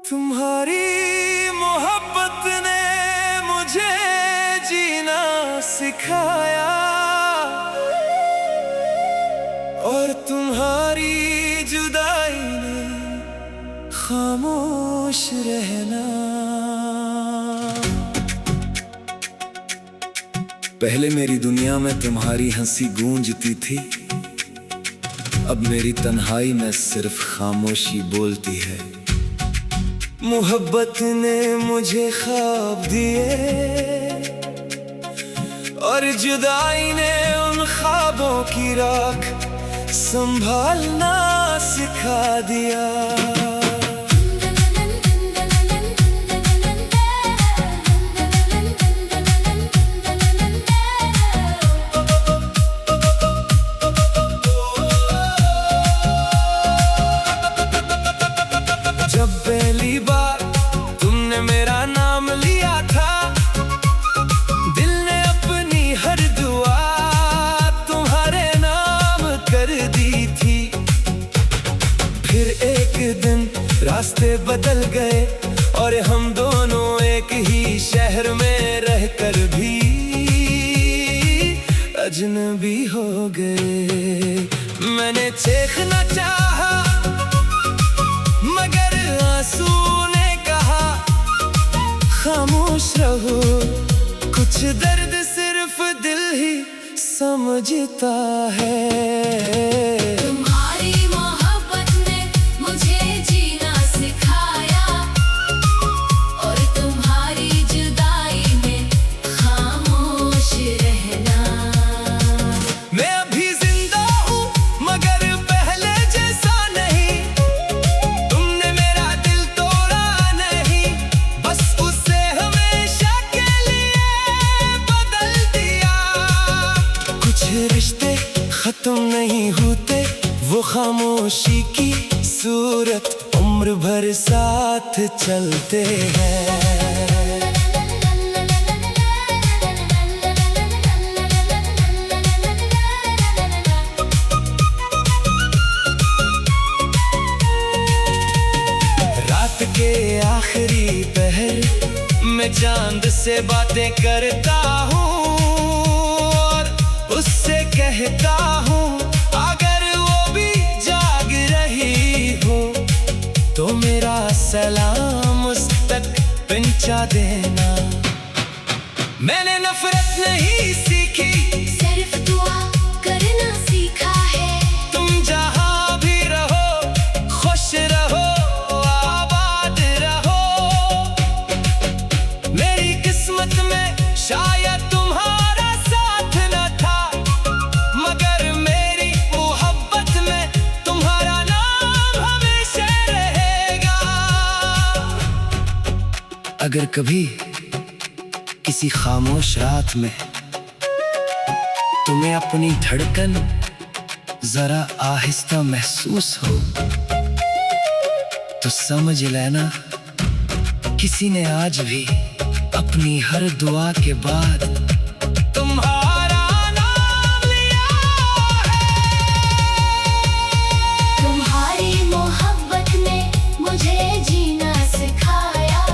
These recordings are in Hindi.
तुम्हारी मोहब्बत ने मुझे जीना सिखाया और तुम्हारी जुदाई ने खामोश रहना। पहले मेरी दुनिया में तुम्हारी हंसी गूंजती थी, अब मेरी तन्हाई में सिर्फ खामोशी बोलती है। मोहब्बत ने मुझे ख्वाब दिए और जुदाई ने उन ख्वाबों की राख संभालना सिखा दिया। जब पहली बार तुमने मेरा नाम लिया था, दिल ने अपनी हर दुआ तुम्हारे नाम कर दी थी। फिर एक दिन रास्ते बदल गए और हम दोनों एक ही शहर में रहकर भी अजनबी हो गए। मैंने देखना चाहा मगर आंसू ने कहा खामोश रहो, कुछ दर्द सिर्फ दिल ही समझता है। तुम्हारी मोहब्बत ने मुझे जीना सिखाया और तुम्हारी जुदाई में खामोश रहना। मैं अभी जिंदा हूँ मगर पहले जैसा नहीं, तुमने मेरा दिल तोड़ा नहीं, बस उसे हमेशा के लिए बदल दिया। कुछ रिश्ते खत्म नहीं होते, वो खामोशी की सूरत उम्र भर साथ चलते हैं। रात के आखिरी पहर मैं चांद से बातें करता हूँ और उससे कहता हूँ अगर वो भी जाग रही हो तो मेरा सलाम उस तक पहुंचा देना। मैंने नफरत नहीं सीखी, सिर्फ दुआ करना सीखा है। तुम जहाँ भी रहो खुश रहो, आबाद रहो। मेरी किस्मत में शायद तुम्हारा साथ न था, मगर मेरी मोहब्बत में तुम्हारा नाम हमेशा रहेगा। अगर कभी किसी खामोश रात में तुम्हें अपनी धड़कन जरा आहिस्ता महसूस हो तो समझ लेना किसी ने आज भी अपनी हर दुआ के बाद तुम्हारा नाम लिया है। तुम्हारी मोहब्बत ने मुझे जीना सिखाया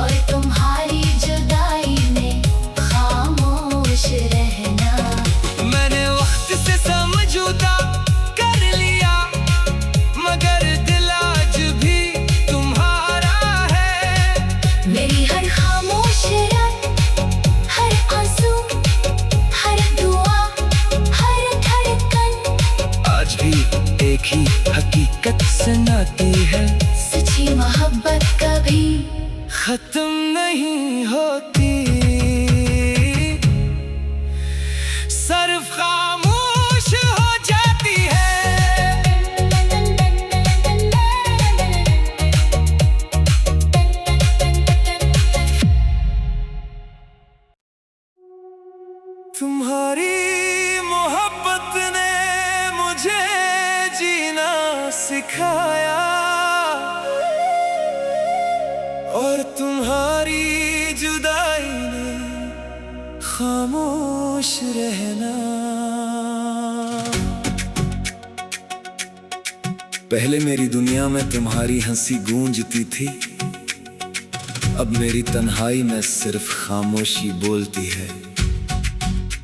और तुम्हारी जुदाई में खामोश रहना। मैंने वक्त से समझौता कर लिया मगर दिल आज भी तुम्हारा है। मेरी हर खामोश रात, हर आंसू, हर दुआ, हर धड़कन आज भी एक ही हकीकत सुनाती है, सच्ची मोहब्बत कभी खत्म नहीं होती, सिर्फ खामोश हो जाती है। तुम्हारी मोहब्बत ने मुझे जीना सिखाया और तुम्हारी जुदाई ने खामोश रहना। पहले मेरी दुनिया में तुम्हारी हंसी गूंजती थी, अब मेरी तन्हाई में सिर्फ खामोशी बोलती है।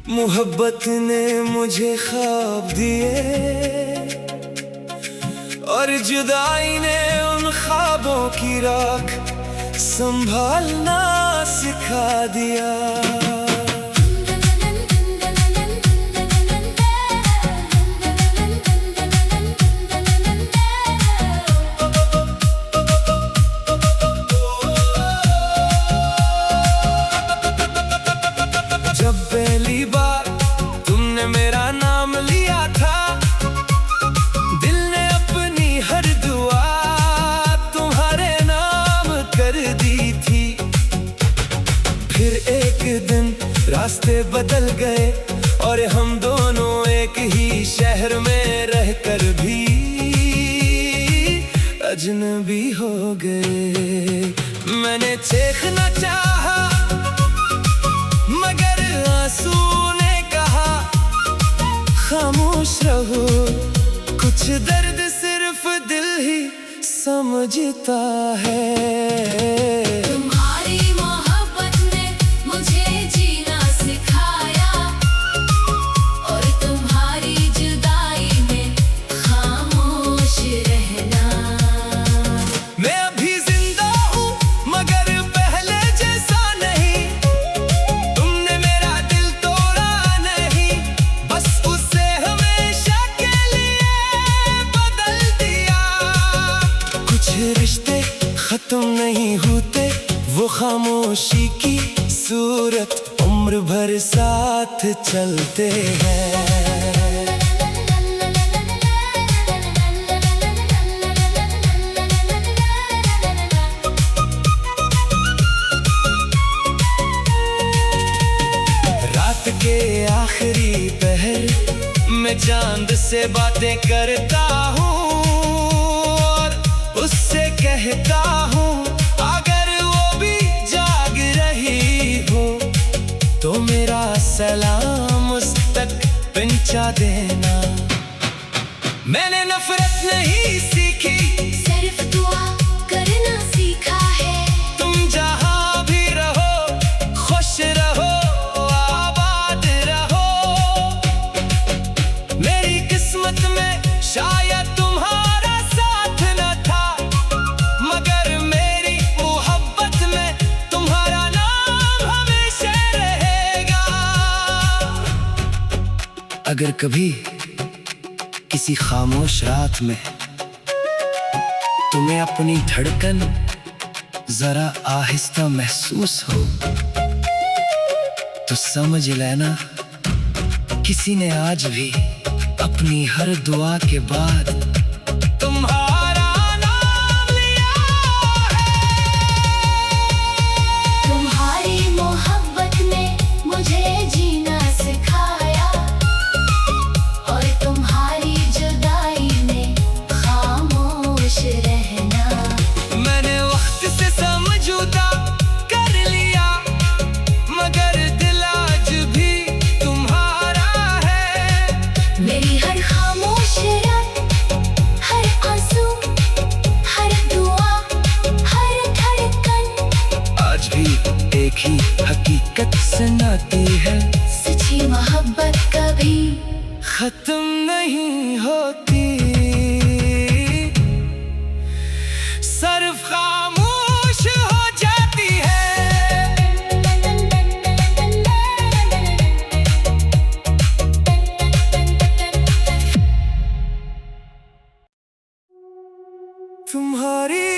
मोहब्बत ने मुझे ख्वाब दिए और जुदाई ने उन ख्वाबों की राख संभालना सिखा दिया। जब पहली बार तुमने मेरा नाम लिया था, दिल ने अपनी हर दुआ तुम्हारे नाम कर दी थी। फिर एक दिन रास्ते बदल गए और हम दोनों एक ही शहर में रहकर भी अजनबी हो गए। मैंने चीखना चाहा मगर आंसू ने कहा खामोश रहो, कुछ दर्द सिर्फ दिल ही समझता है। तुम्हारी मोहब्बत ने मुझे जीना सिखाया और तुम्हारी जुदाई में खामोश रहना। मैं अभी जिंदा हूँ मगर पहले जैसा नहीं, तुमने मेरा दिल तोड़ा नहीं, बस उसे हमेशा के लिए बदल दिया। कुछ रिश्ते खत्म नहीं होते, वो खामोशी की सूरत उम्र भर साथ चलते हैं। रात के आखिरी पहर में चांद से बातें करता हूँ और उससे कहता हूँ अगर वो भी जाग रही हो तो मेरा सलाम उस तक पहुंचा देना। मैंने नफरत नहीं सीखी, सिर्फ दुआ करना सीखा है। तुम जहाँ भी रहो खुश रहो आबाद रहो। मेरी किस्मत में शायद तुम्हारा साथ न था, मगर मेरी मोहब्बत में तुम्हारा नाम हमेशा रहेगा। अगर कभी किसी खामोश रात में तुम्हें अपनी धड़कन जरा आहिस्ता महसूस हो तो समझ लेना किसी ने आज भी अपनी हर दुआ के बाद तुम्हारा नाम लिया है। तुम्हारी मोहब्बत ने मुझे जीना सिखाया और तुम्हारी जुदाई में खामोश रहना। मैंने वक्त से समझौता कर लिया मगर दिल आज भी तुम्हारा है। मेरी हर खामोश रात, हर आंसू, हर दुआ, हर धड़कन आज भी एक ही हकीकत सुनाती है। सच्ची मोहब्बत कभी खत्म नहीं होती, सिर्फ खामोश हो जाती है। तुम्हारी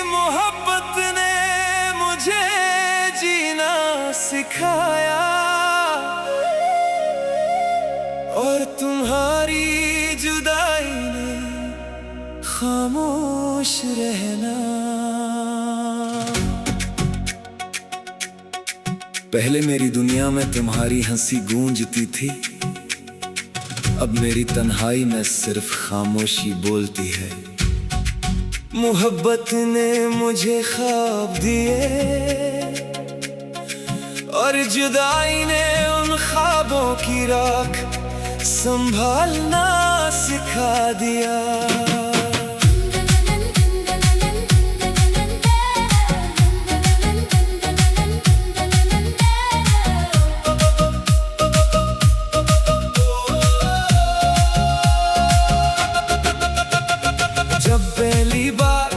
मोहब्बत ने मुझे जीना सिखाया और तुम्हारी जुदाई ने खामोश रहना। पहले मेरी दुनिया में तुम्हारी हंसी गूंजती थी, अब मेरी तन्हाई में सिर्फ खामोशी बोलती है। मोहब्बत ने मुझे ख्वाब दिए और जुदाई ने उन ख्वाबों की राख संभालना सिखा दिया। जब पहली बार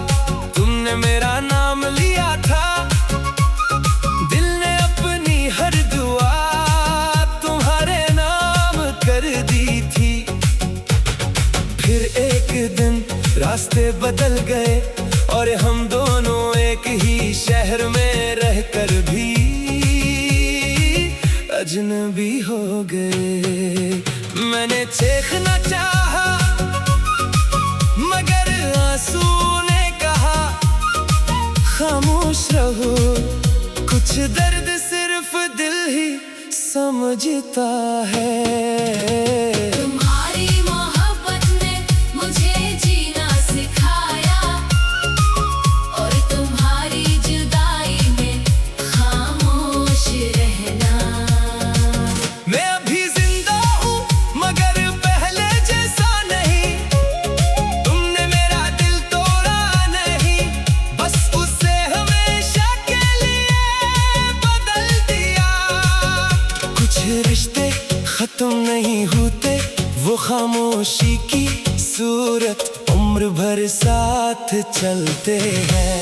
तुमने मेरा नाम लिया था, दिल ने अपनी हर दुआ तुम्हारे नाम कर दी थी। फिर एक दिन रास्ते बदल गए और हम दोनों एक ही शहर में रहकर भी अजनबी हो गए। मैंने चीखना चाहा मगर आंसू ने कहा खामोश रहो, कुछ दर्द सिर्फ दिल ही समझता है। तुम्हारी मोहब्बत ने मुझे जीना सिखाया और तुम्हारी जुदाई में खामोश रहना। मैं अभी जिंदा हूँ मगर पहले जैसा नहीं, तुमने मेरा दिल तोड़ा नहीं, बस उसे हमेशा के लिए बदल दिया। कुछ रिश्ते खत्म नहीं होते, वो खामोशी की सूरत उम्र भर साथ चलते हैं।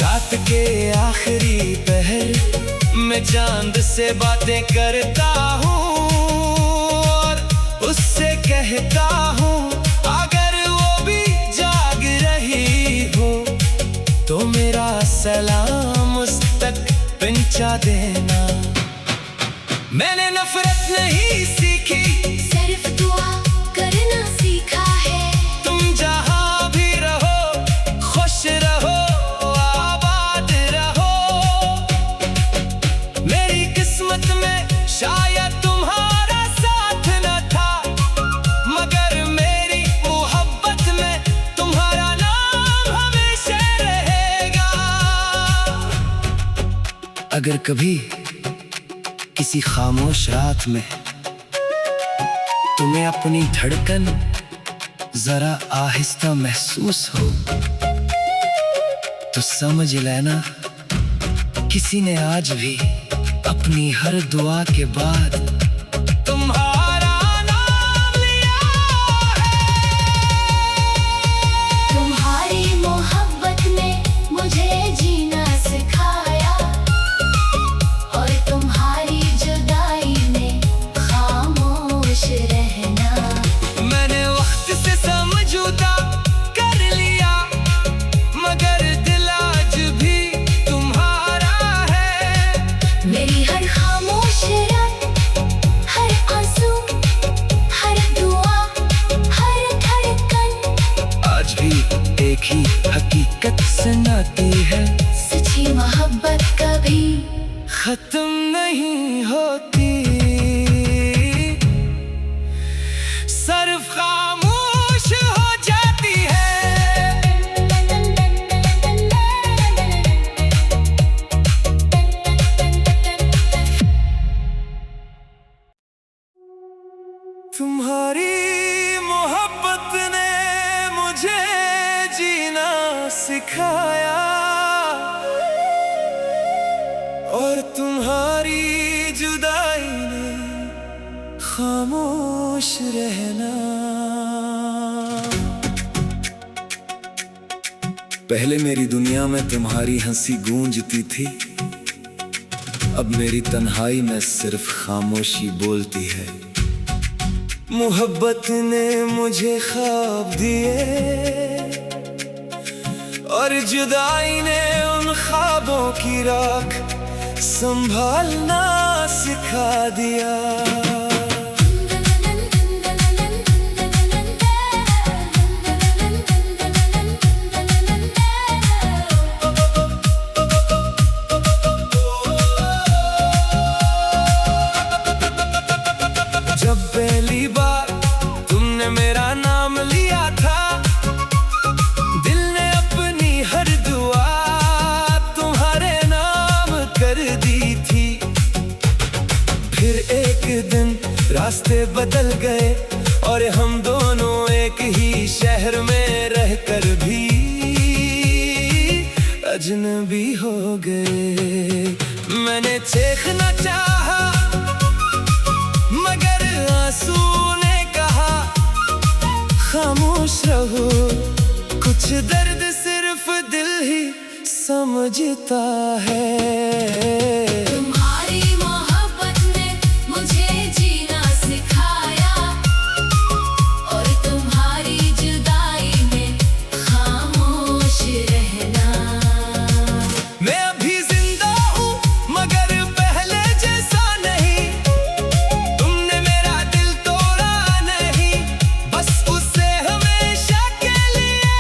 रात के आखिरी पहर में चांद से बातें करता हूँ और उससे कहता हूँ अगर वो भी जाग रही हो तो मेरा सलाम उस तक पहुंचा देना। मैंने नफरत नहीं सीखी, सिर्फ दुआ करना सीखा है। तुम जहाँ भी रहो खुश रहो, आबाद रहो। मेरी किस्मत में शायद तुम्हारा साथ न था, मगर मेरी मोहब्बत में तुम्हारा नाम हमेशा रहेगा। अगर कभी किसी खामोश रात में तुम्हें अपनी धड़कन जरा आहिस्ता महसूस हो तो समझ लेना किसी ने आज भी अपनी हर दुआ के बाद तुम्हारा नाम लिया है। तुम्हारी मोहब्बत ने मुझे जीना सिखाया और तुम्हारी जुदाई में खामोश रहना। मैंने वक्त से समझौता कर लिया मगर दिल आज भी तुम्हारा है। मेरी हर खामोश रात, हर आंसू, हर दुआ, हर धड़कन आज भी एक ही हकीकत सुनाती है, सच्ची मोहब्बत कभी खत्म नहीं होती, सिर्फ खामोश हो जाती है। तुम्हारी मोहब्बत ने मुझे जीना सिखाया और तुम्हारी जुदाई ने खामोश रहना। पहले मेरी दुनिया में तुम्हारी हंसी गूंजती थी, अब मेरी तन्हाई में सिर्फ खामोशी बोलती है। मोहब्बत ने मुझे ख्वाब दिए और जुदाई ने उन ख्वाबों की राख संभालना सिखा दिया। जब पहली बार तुमने मेरा नाम लिया था, दिल ने अपनी हर दुआ तुम्हारे नाम कर दी थी। फिर एक दिन रास्ते बदल गए और हम दोनों एक ही शहर में रहकर भी अजनबी हो गए। मैंने देखना चाहा मगर आंसू ने कहा खामोश रहो, कुछ दर्द सिर्फ दिल ही समझता है। तुम्हारी मोहब्बत ने मुझे जीना सिखाया और तुम्हारी जुदाई में खामोश रहना। मैं अभी जिंदा हूँ मगर पहले जैसा नहीं, तुमने मेरा दिल तोड़ा नहीं, बस उसे हमेशा के लिए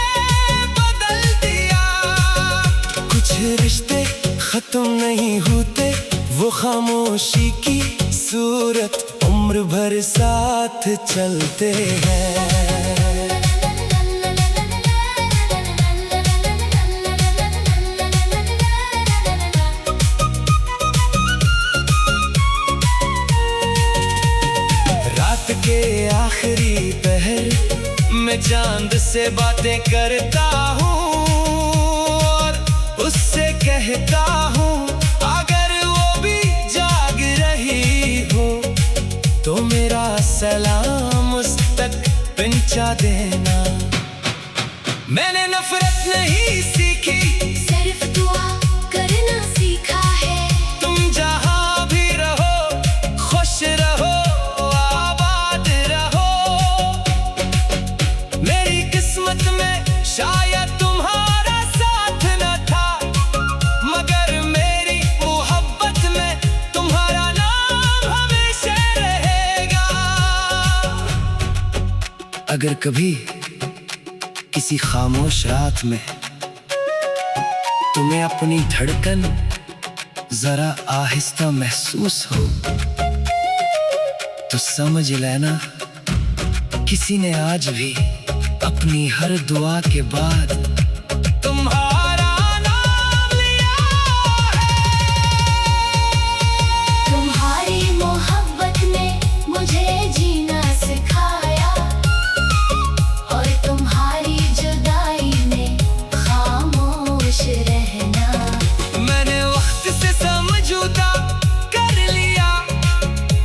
बदल दिया। कुछ रिश्ते खत्म नहीं होते, वो खामोशी की सूरत उम्र भर साथ चलते हैं। रात के आखिरी पहर में चांद से बातें करता हूँ और उससे कहता हूँ अगर वो भी जाग रही हो तो मेरा सलाम उस तक पहुंचा देना। मैंने नफरत नहीं सीखी, सिर्फ दुआ करना सीखा है। तुम जहाँ भी रहो खुश रहो, आबाद रहो। मेरी किस्मत में शायद तुम्हारा साथ न था, मगर मेरी मोहब्बत में तुम्हारा नाम हमेशा रहेगा। अगर कभी किसी खामोश रात में तुम्हें अपनी धड़कन जरा आहिस्ता महसूस हो तो समझ लेना किसी ने आज भी अपनी हर दुआ के बाद तुम्हारा नाम लिया है। तुम्हारी मोहब्बत ने मुझे जीना सिखाया और तुम्हारी जुदाई में खामोश रहना। मैंने वक्त से समझौता कर लिया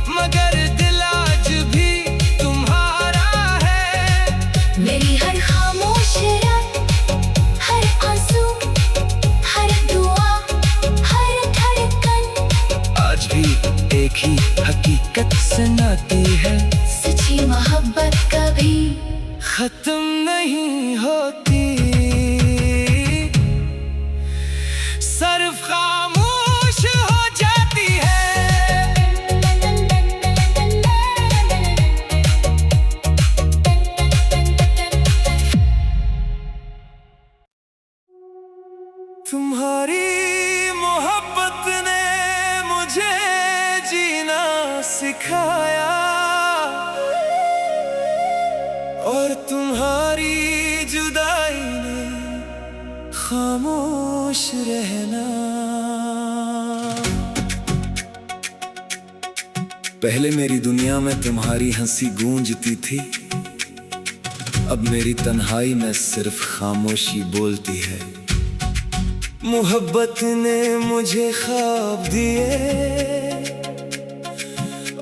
मगर दिल आज भी तुम्हारा है। मेरी हर खामोश रात, हर आंसू, हर दुआ, हर धड़कन आज भी एक ही हकीकत सुनाती है, सच्ची मोहब्बत कभी खत्म नहीं होती, सिर्फ खामोश हो जाती है। तुम्हारी मोहब्बत ने मुझे जीना सिखाया और तुम्हारी जुदाई ने खामोश रहना। पहले मेरी दुनिया में तुम्हारी हंसी गूंजती थी, अब मेरी तन्हाई में सिर्फ खामोशी बोलती है। मोहब्बत ने मुझे ख्वाब दिए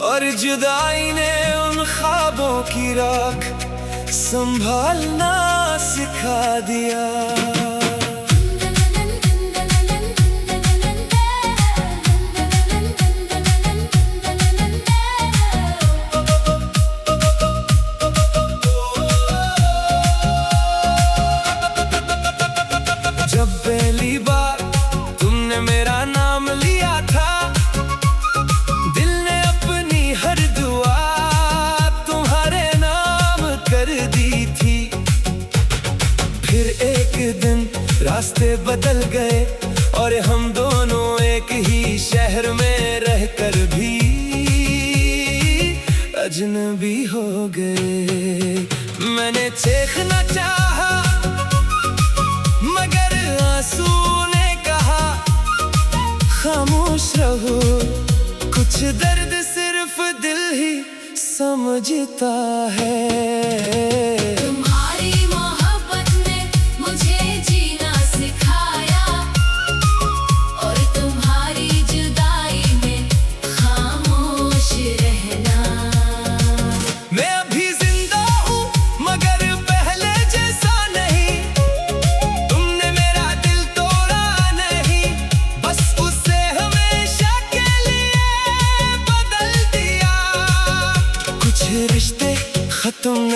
और जुदाई ने उन ख्वाबों की राख संभालना सिखा दिया। जब पहली बार तुमने मेरा नाम लिया था, दिल ने अपनी हर दुआ तुम्हारे नाम कर दी थी। फिर एक दिन रास्ते बदल गए और हम दोनों एक ही शहर में रहकर भी अजनबी हो गए। मैंने देखना चाहा मगर आंसू ने कहा खामोश रहो, कुछ दर्द सिर्फ दिल ही समझता है। तुम्हारी मोहब्बत ने मुझे जीना सिखाया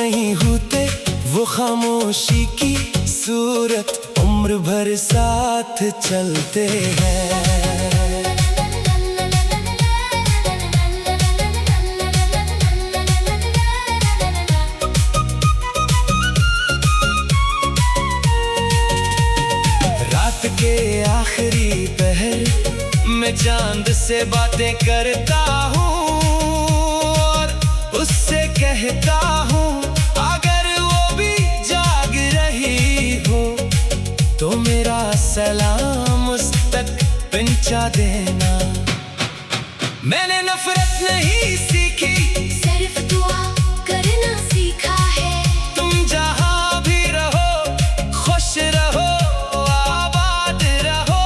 नहीं होते वो खामोशी की सूरत, उम्र भर साथ चलते हैं। रात के आखिरी पहर मैं चांद से बातें करता हूँ और उससे कहता हूँ, अगर वो भी जाग रही हो तो मेरा सलाम उस तक पहुंचा देना। मैंने नफरत नहीं सीखी, सिर्फ दुआ करना सीखा है। तुम जहां भी रहो खुश रहो, आबाद रहो।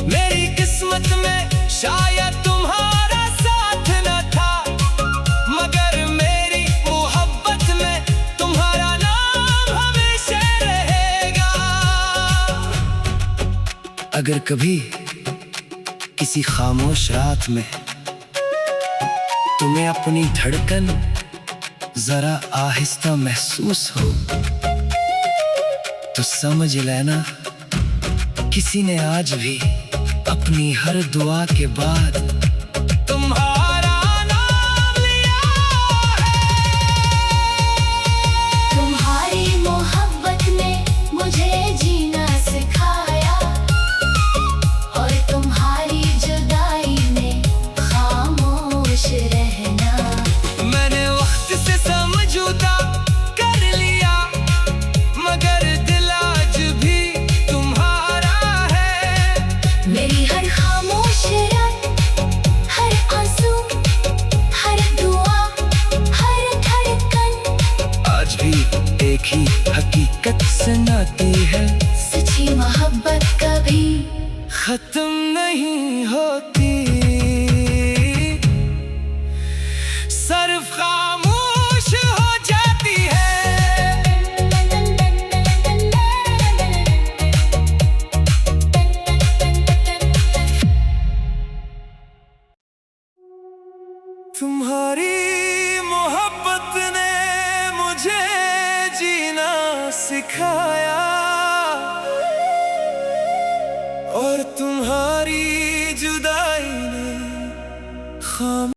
मेरी किस्मत में शायद तुम्हारा साथ न था, मगर मेरी मोहब्बत में तुम्हारा नाम हमेशा रहेगा। अगर कभी किसी खामोश रात में तुम्हें अपनी धड़कन जरा आहिस्ता महसूस हो तो समझ लेना किसी ने आज भी अपनी हर दुआ के बाद तुम्हारा नाम लिया है। तुम्हारी मोहब्बत ने मुझे जीना सिखाया और तुम्हारी जुदाई ने खामोश रहना। मैंने वक्त से समझौता कर लिया, मगर दिल आज भी तुम्हारा है। मेरी हर खामोश रात, हर आंसू, हर दुआ, हर धड़कन आज भी एक ही हकीकत सुनाती है, सच्ची मोहब्बत कभी खत्म नहीं होती, सिर्फ खामोश हो जाती है। तुम्हारी मोहब्बत ने मुझे जीना सिखाया और तुम्हारी जुदाई ने खाम